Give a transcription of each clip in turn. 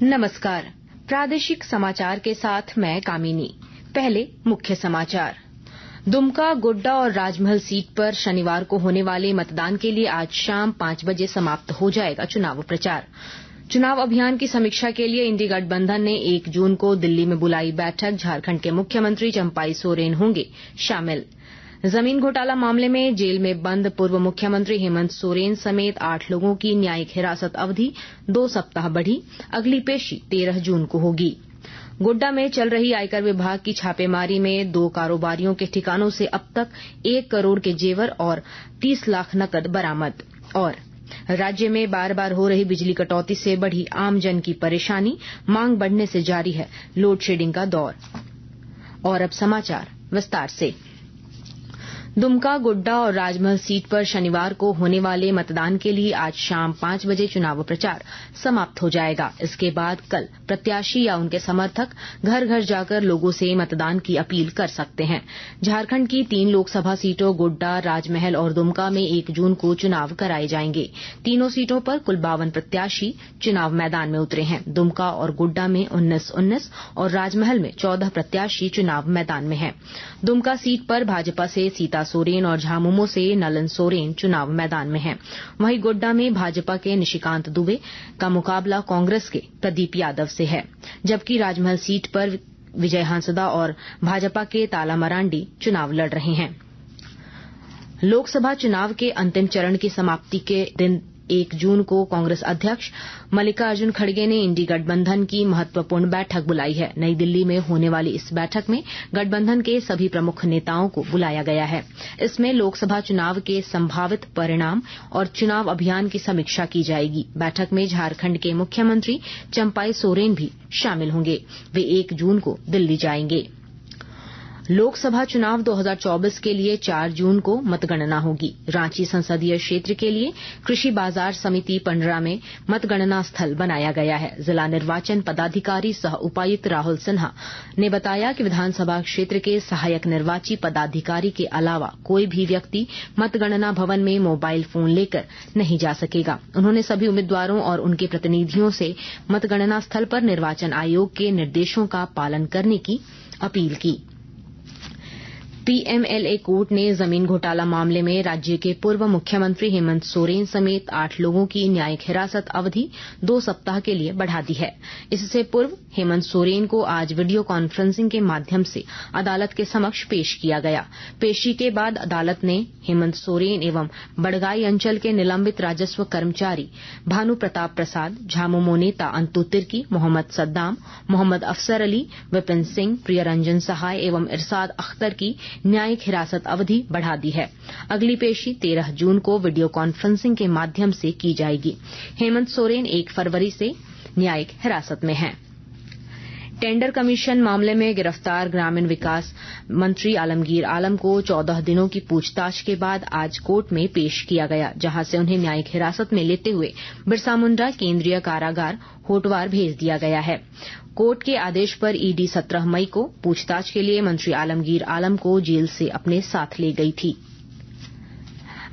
नमस्कार। प्रादेशिक समाचार के साथ मैं कामिनी। पहले मुख्य समाचार। दुमका, गोड्डा और राजमहल सीट पर शनिवार को होने वाले मतदान के लिए आज शाम 5 बजे समाप्त हो जाएगा चुनाव प्रचार। चुनाव अभियान की समीक्षा के लिए इंडी गठबंधन ने 1 जून को दिल्ली में बुलाई बैठक। झारखंड के मुख्यमंत्री चंपाई सोरेन होंगे शामिल। जमीन घोटाला मामले में जेल में बंद पूर्व मुख्यमंत्री हेमंत सोरेन समेत 8 लोगों की न्यायिक हिरासत अवधि 2 सप्ताह बढ़ी। अगली पेशी 13 जून को होगी। गोड्डा में चल रही आयकर विभाग की छापेमारी में 2 कारोबारियों के ठिकानों से अब तक 1 करोड़ के जेवर और 30 लाख नकद बरामद। और राज्य में बार बार हो रही बिजली कटौती से बढ़ी आमजन की परेशानी, मांग बढ़ने से जारी है लोड शेडिंग का दौर। और अब समाचार विस्तार से। दुमका, गोड्डा और राजमहल सीट पर शनिवार को होने वाले मतदान के लिए आज शाम 5 बजे चुनाव प्रचार समाप्त हो जाएगा। इसके बाद कल प्रत्याशी या उनके समर्थक घर घर जाकर लोगों से मतदान की अपील कर सकते हैं। झारखंड की 3 लोकसभा सीटों गोड्डा, राजमहल और दुमका में 1 जून को चुनाव कराए जाएंगे। तीनों सीटों पर कुल 52 प्रत्याशी चुनाव मैदान में उतरे हैं। दुमका और गोड्डा में 19-19 और राजमहल में 14 प्रत्याशी चुनाव मैदान में हैं। दुमका सीट पर भाजपा से सीता सोरेन और झामुमो से नलन सोरेन चुनाव मैदान में हैं। वहीं गोड्डा में भाजपा के निशिकांत दुबे का मुकाबला कांग्रेस के प्रदीप यादव से है, जबकि राजमहल सीट पर विजय हांसदा और भाजपा के ताला मरांडी चुनाव लड़ रहे हैं। लोकसभा चुनाव के अंतिम चरण की समाप्ति के दिन 1 जून को कांग्रेस अध्यक्ष मल्लिकार्जुन खड़गे ने इंडी गठबंधन की महत्वपूर्ण बैठक बुलाई है। नई दिल्ली में होने वाली इस बैठक में गठबंधन के सभी प्रमुख नेताओं को बुलाया गया है। इसमें लोकसभा चुनाव के संभावित परिणाम और चुनाव अभियान की समीक्षा की जाएगी। बैठक में झारखंड के मुख्यमंत्री चंपाई सोरेन भी शामिल होंगे। वे 1 जून को दिल्ली जाएंगे। लोकसभा चुनाव 2024 के लिए 4 जून को मतगणना होगी। रांची संसदीय क्षेत्र के लिए कृषि बाजार समिति पंडरा में मतगणना स्थल बनाया गया है। जिला निर्वाचन पदाधिकारी सह उपायुक्त राहुल सिन्हा ने बताया कि विधानसभा क्षेत्र के सहायक निर्वाची पदाधिकारी के अलावा कोई भी व्यक्ति मतगणना भवन में मोबाइल फोन लेकर नहीं जा सकेगा। उन्होंने सभी उम्मीदवारों और उनके प्रतिनिधियों से मतगणना स्थल पर निर्वाचन आयोग के निर्देशों का पालन करने की अपील की। पीएमएलए कोर्ट ने जमीन घोटाला मामले में राज्य के पूर्व मुख्यमंत्री हेमंत सोरेन समेत 8 लोगों की न्यायिक हिरासत अवधि 2 सप्ताह के लिए बढ़ा दी है। इससे पूर्व हेमंत सोरेन को आज वीडियो कॉन्फ्रेंसिंग के माध्यम से अदालत के समक्ष पेश किया गया। पेशी के बाद अदालत ने हेमंत सोरेन एवं बड़गाई अंचल के निलंबित राजस्व कर्मचारी भानु प्रताप प्रसाद, झामुमो नेता अंतु तिर्की, मोहम्मद सद्दाम, मोहम्मद अफसर अली, विपिन सिंह, प्रियरंजन सहाय एवं इरशाद अख्तर की न्यायिक हिरासत अवधि बढ़ा दी है। अगली पेशी 13 जून को वीडियो कॉन्फ्रेंसिंग के माध्यम से की जाएगी। हेमंत सोरेन 1 फरवरी से न्यायिक हिरासत में हैं। टेंडर कमीशन मामले में गिरफ्तार ग्रामीण विकास मंत्री आलमगीर आलम को 14 दिनों की पूछताछ के बाद आज कोर्ट में पेश किया गया, जहां से उन्हें न्यायिक हिरासत में लेते हुए बिरसा मुंडा केंद्रीय कारागार होटवार भेज दिया गया है। कोर्ट के आदेश पर ईडी 17 मई को पूछताछ के लिए मंत्री आलमगीर आलम को जेल से अपने साथ ले गई थी।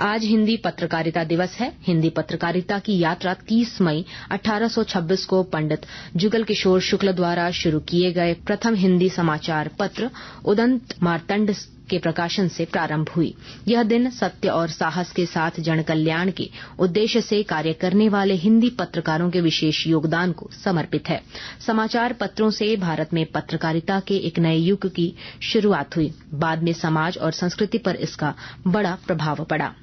आज हिंदी पत्रकारिता दिवस है। हिंदी पत्रकारिता की यात्रा 30 मई 1826 को पंडित जुगल किशोर शुक्ल द्वारा शुरू किए गए प्रथम हिंदी समाचार पत्र उदंत मार्तंड के प्रकाशन से प्रारंभ हुई। यह दिन सत्य और साहस के साथ जन कल्याण के उद्देश्य से कार्य करने वाले हिंदी पत्रकारों के विशेष योगदान को समर्पित है। समाचार पत्रों से भारत में पत्रकारिता के एक नए युग की शुरुआत हुई। बाद में समाज और संस्कृति पर इसका बड़ा प्रभाव पड़ा।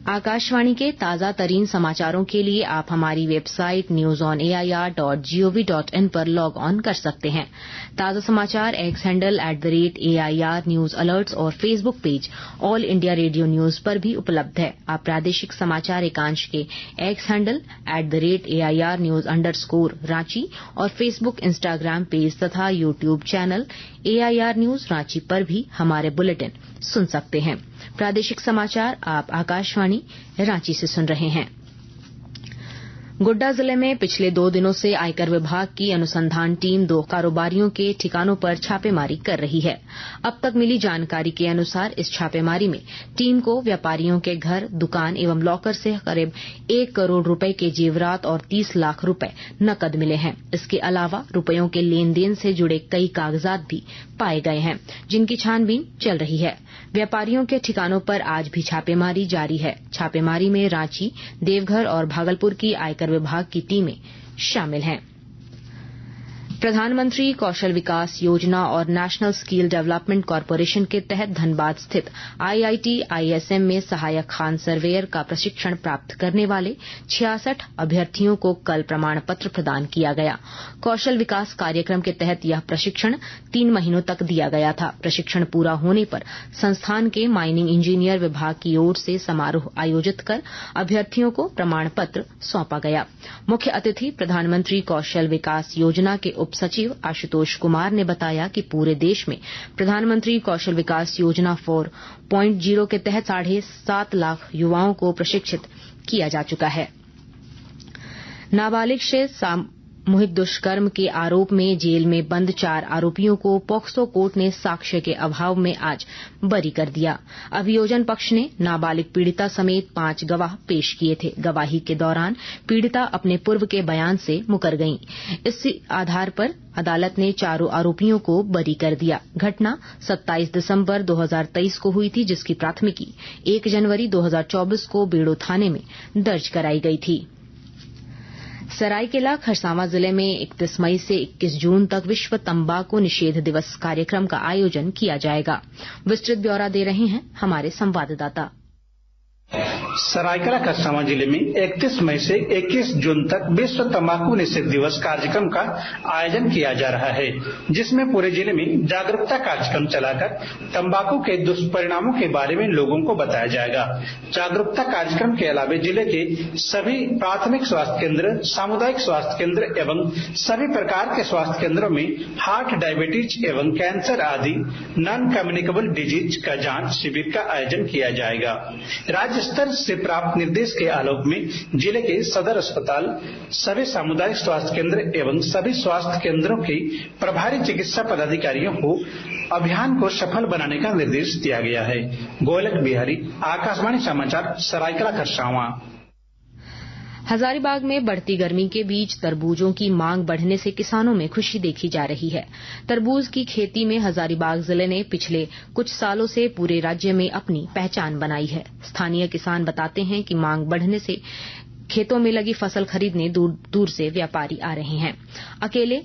आकाशवाणी के ताजा तरीन समाचारों के लिए आप हमारी वेबसाइट newsonair.gov.in पर लॉग ऑन कर सकते हैं। ताजा समाचार X handle @AIR news alerts और Facebook page All India Radio News पर भी उपलब्ध है। आप प्रादेशिक समाचार एकांश के X handle @AIR news _Ranchi और फेसबुक, इंस्टाग्राम पेज तथा YouTube channel AIR news Ranchi पर भी हमारे बुलेटिन सुन सकते हैं। प्रादेशिक समाचार आप आकाशवाणी रांची से सुन रहे हैं। गोड्डा जिले में पिछले 2 दिनों से आयकर विभाग की अनुसंधान टीम 2 कारोबारियों के ठिकानों पर छापेमारी कर रही है। अब तक मिली जानकारी के अनुसार इस छापेमारी में टीम को व्यापारियों के घर, दुकान एवं लॉकर से करीब 1 करोड़ रुपए के जेवरात और 30 लाख रुपए नकद मिले हैं। इसके अलावा रुपयों के लेन देन से जुड़े कई कागजात भी पाए गए हैं, जिनकी छानबीन चल रही है। व्यापारियों के ठिकानों पर आज भी छापेमारी जारी है। छापेमारी में रांची, देवघर और भागलपुर की आयकर विभाग की टीमें शामिल हैं। प्रधानमंत्री कौशल विकास योजना और नेशनल स्किल डेवलपमेंट कॉरपोरेशन के तहत धनबाद स्थित IIT ISM में सहायक खान सर्वेयर का प्रशिक्षण प्राप्त करने वाले 66 अभ्यर्थियों को कल प्रमाण पत्र प्रदान किया गया। कौशल विकास कार्यक्रम के तहत यह प्रशिक्षण 3 महीनों तक दिया गया था। प्रशिक्षण पूरा होने पर संस्थान के माइनिंग इंजीनियर विभाग की ओर से समारोह आयोजित कर अभ्यर्थियों को प्रमाण पत्र सौंपा गया। मुख्य अतिथि प्रधानमंत्री कौशल विकास योजना के उप सचिव आशुतोष कुमार ने बताया कि पूरे देश में प्रधानमंत्री कौशल विकास योजना 4.0 के तहत 7.5 लाख युवाओं को प्रशिक्षित किया जा चुका है। नाबालिग से सामूहिक दुष्कर्म के आरोप में जेल में बंद 4 आरोपियों को पॉक्सो कोर्ट ने साक्ष्य के अभाव में आज बरी कर दिया। अभियोजन पक्ष ने नाबालिग पीड़िता समेत 5 गवाह पेश किए थे। गवाही के दौरान पीड़िता अपने पूर्व के बयान से मुकर गईं। इस आधार पर अदालत ने 4 आरोपियों को बरी कर दिया। घटना 27 दिसंबर 2023 को हुई थी, जिसकी प्राथमिकी 1 जनवरी 2024 को बेड़ो थाने में दर्ज कराई गई थी। सरायकेला खरसावां जिले में 31 मई से 21 जून तक विश्व तंबाकू निषेध दिवस कार्यक्रम का आयोजन किया जाएगा। विस्तृत ब्यौरा दे रहे हैं हमारे संवाददाता। सरायकेला खरसावां जिले में 31 मई से 21 जून तक विश्व तंबाकू निषेध दिवस कार्यक्रम का आयोजन किया जा रहा है, जिसमें पूरे जिले में जागरूकता कार्यक्रम चलाकर तंबाकू के दुष्परिणामों के बारे में लोगों को बताया जाएगा। जागरूकता कार्यक्रम के अलावा जिले के सभी प्राथमिक स्वास्थ्य केंद्र, सामुदायिक स्वास्थ्य केंद्र एवं सभी प्रकार के स्वास्थ्य केंद्रों में हार्ट, डायबिटीज एवं कैंसर आदि नॉन कम्युनिकेबल डिजीज का जांच शिविर का आयोजन किया जाएगा। राज्य स्तर से प्राप्त निर्देश के आलोक में जिले के सदर अस्पताल, सभी सामुदायिक स्वास्थ्य केंद्र एवं सभी स्वास्थ्य केंद्रों के प्रभारी चिकित्सा पदाधिकारियों को अभियान को सफल बनाने का निर्देश दिया गया है। गोलक बिहारी, आकाशवाणी समाचार, सरायकेला खरसावां। हजारीबाग में बढ़ती गर्मी के बीच तरबूजों की मांग बढ़ने से किसानों में खुशी देखी जा रही है। तरबूज की खेती में हजारीबाग जिले ने पिछले कुछ सालों से पूरे राज्य में अपनी पहचान बनाई है। स्थानीय किसान बताते हैं कि मांग बढ़ने से खेतों में लगी फसल खरीदने दूर दूर से व्यापारी आ रहे हैं। अकेले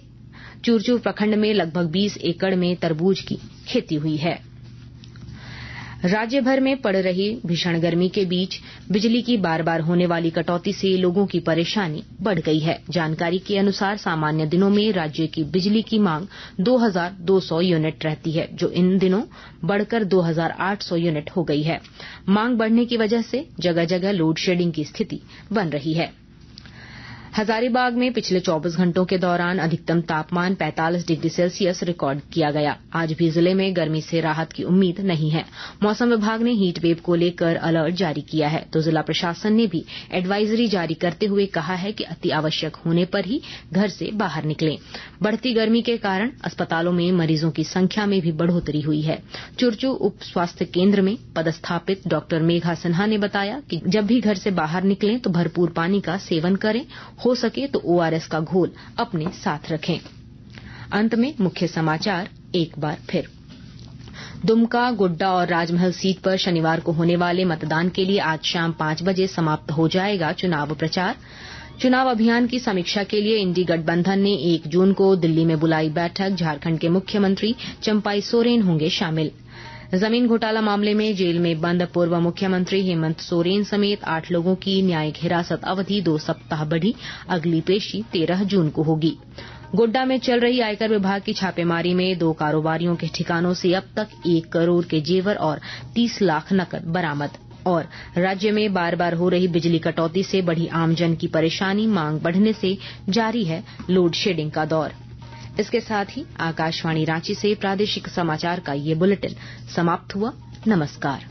चूरचूर प्रखंड में लगभग 20 एकड़ में तरबूज की खेती हुई है। राज्य भर में पड़ रही भीषण गर्मी के बीच बिजली की बार बार होने वाली कटौती से लोगों की परेशानी बढ़ गई है। जानकारी के अनुसार सामान्य दिनों में राज्य की बिजली की मांग 2200 यूनिट रहती है, जो इन दिनों बढ़कर 2800 यूनिट हो गई है। मांग बढ़ने की वजह से जगह जगह लोड शेडिंग की स्थिति बन रही है। हजारीबाग में पिछले 24 घंटों के दौरान अधिकतम तापमान 45 डिग्री सेल्सियस रिकॉर्ड किया गया। आज भी जिले में गर्मी से राहत की उम्मीद नहीं है। मौसम विभाग ने हीट वेव को लेकर अलर्ट जारी किया है, तो जिला प्रशासन ने भी एडवाइजरी जारी करते हुए कहा है कि अति आवश्यक होने पर ही घर से बाहर निकलें। बढ़ती गर्मी के कारण अस्पतालों में मरीजों की संख्या में भी बढ़ोतरी हुई है। चुरचू उप स्वास्थ्य केंद्र में पदस्थापित डॉक्टर मेघा सिन्हा ने बताया कि जब भी घर से बाहर निकलें तो भरपूर पानी का सेवन करें, हो सके तो ORS का घोल अपने साथ रखें। अंत में मुख्य समाचार एक बार फिर। दुमका, गोड्डा और राजमहल सीट पर शनिवार को होने वाले मतदान के लिए आज शाम 5 बजे समाप्त हो जाएगा चुनाव प्रचार। चुनाव अभियान की समीक्षा के लिए इंडी गठबंधन ने 1 जून को दिल्ली में बुलाई बैठक। झारखंड के मुख्यमंत्री चंपाई सोरेन होंगे शामिल। जमीन घोटाला मामले में जेल में बंद पूर्व मुख्यमंत्री हेमंत सोरेन समेत 8 लोगों की न्यायिक हिरासत अवधि 2 सप्ताह बढ़ी। अगली पेशी 13 जून को होगी। गोड्डा में चल रही आयकर विभाग की छापेमारी में 2 कारोबारियों के ठिकानों से अब तक 1 करोड़ के जेवर और 30 लाख नकद बरामद। और राज्य में बार बार हो रही बिजली कटौती से बढ़ी आमजन की परेशानी, मांग बढ़ने से जारी है लोड शेडिंग का दौर। इसके साथ ही आकाशवाणी रांची से प्रादेशिक समाचार का ये बुलेटिन समाप्त हुआ। नमस्कार।